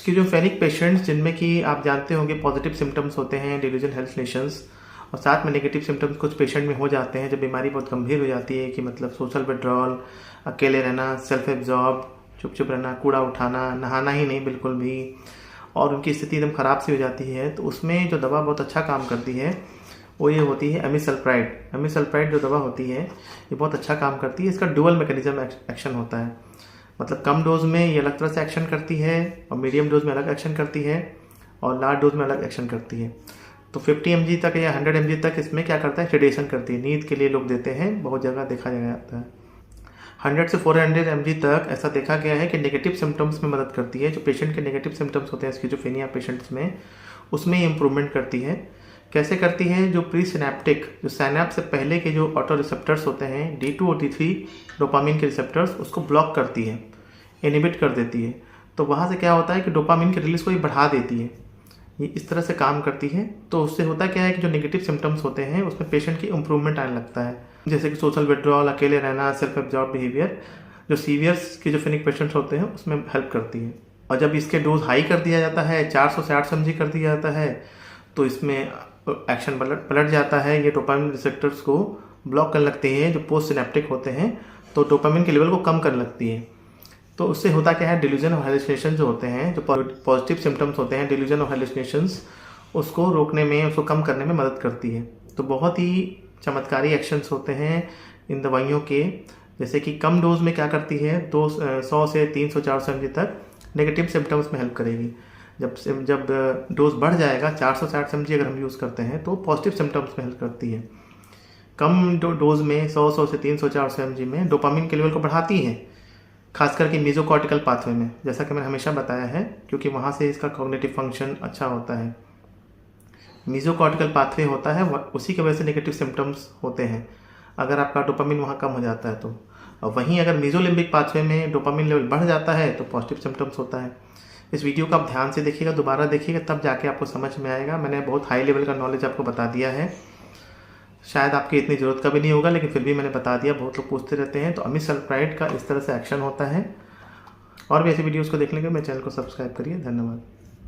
Schizophrenic patients जिनमें कि आप जानते होंगे पॉजिटिव सिम्टम्स होते हैं, डिल्यूजन हेलुसिनेशंस, और साथ में नेगेटिव सिम्टम्स कुछ पेशेंट में हो जाते हैं जब बीमारी बहुत गंभीर हो जाती है कि मतलब सोशल विड्रॉल, अकेले रहना, सेल्फ एब्जॉर्ब, चुप चुप रहना, कूड़ा उठाना, नहाना ही नहीं बिल्कुल भी, और उनकी स्थिति एकदम ख़राब सी हो जाती है। तो उसमें जो दवा बहुत अच्छा काम करती है वो ये होती है एमिसल्प्राइड। एमिसल्प्राइड जो दवा होती है ये बहुत अच्छा काम करती है। इसका डुअल मैकेनिज्म एक्शन होता है, मतलब कम डोज में ये अलग तरह से एक्शन करती है और मीडियम डोज में अलग एक्शन करती है और लार्ज डोज में अलग एक्शन करती है। तो 50 mg तक या 100 mg तक इसमें क्या करता है, सेडेशन करती है। नींद के लिए लोग देते हैं, बहुत जगह देखा जाता है। 100 से 400 mg तक ऐसा देखा गया है कि नेगेटिव सिम्टम्स में मदद करती है। जो पेशेंट के नेगेटिव सिम्टम्स होते हैं स्किज़ोफ्रेनिया पेशेंट्स में, उसमें इम्प्रूवमेंट करती है। कैसे करती है, जो प्री सिनेप्टिक, जो साइनेप्स से पहले के जो ऑटो रिसेप्टर्स होते हैं D2 और D3 डोपामिन के रिसेप्टर्स, उसको ब्लॉक करती है, इनहिबिट कर देती है। तो वहाँ से क्या होता है कि डोपामिन की रिलीज को ये बढ़ा देती है। ये इस तरह से काम करती है। तो उससे होता क्या है कि जो नेगेटिव सिम्टम्स होते हैं उसमें पेशेंट की इम्प्रूवमेंट आने लगता है, जैसे कि सोशल विड्रॉल, अकेले रहना, सेल्फ एब्जॉर्ब बिहेवियर, जो सीवियर स्किज़ोफ्रेनिक पेशेंट्स होते हैं उसमें हेल्प करती है। और जब इसके डोज हाई कर दिया जाता है, 400 से 800 mg कर दिया जाता है, तो इसमें एक्शन पलट जाता है। ये डोपामिन रिसेप्टर्स को ब्लॉक करने लगते हैं जो पोस्ट सिनेप्टिक होते हैं, तो डोपामिन के लेवल को कम करने लगती है। तो उससे होता क्या है, डिल्यूजन और हेलुसिनेशन जो होते हैं, जो पॉजिटिव सिम्टम्स होते हैं डिल्यूजन और हेलुसिनेशंस, उसको रोकने में, उसको कम करने में मदद करती है। तो बहुत ही चमत्कारी एक्शंस होते हैं इन दवाइयों के। जैसे कि कम डोज में क्या करती है, 100 से 300-400 mg तक नेगेटिव सिम्टम्स में हेल्प करेगी। जब डोज बढ़ जाएगा 400 से 800 mg अगर हम यूज़ करते हैं तो पॉजिटिव सिम्टम्स में हेल्प करती है। कम डोज में 100 से 300-400 mg में डोपामिन के लेवल को बढ़ाती है, खास करके मेसोकॉर्टिकल पाथवे में, जैसा कि मैंने हमेशा बताया है, क्योंकि वहाँ से इसका कॉग्निटिव फंक्शन अच्छा होता है। मेसोकॉर्टिकल पाथवे होता है, उसी की वजह से नेगेटिव सिम्टम्स होते हैं अगर आपका डोपामिन वहाँ कम हो जाता है तो। और वहीं अगर मेसोलिम्बिक पाथवे में डोपामिन लेवल बढ़ जाता है तो पॉजिटिव सिम्टम्स होता है। इस वीडियो को आप ध्यान से देखिएगा, दोबारा देखिएगा, तब जाके आपको समझ में आएगा। मैंने बहुत हाई लेवल का नॉलेज आपको बता दिया है, शायद आपकी इतनी ज़रूरत का भी नहीं होगा, लेकिन फिर भी मैंने बता दिया। बहुत लोग पूछते रहते हैं। तो एमिसल्प्राइड का इस तरह से एक्शन होता है। और भी ऐसी वीडियोज़ को देखने के लिए मेरे चैनल को सब्सक्राइब करिए। धन्यवाद।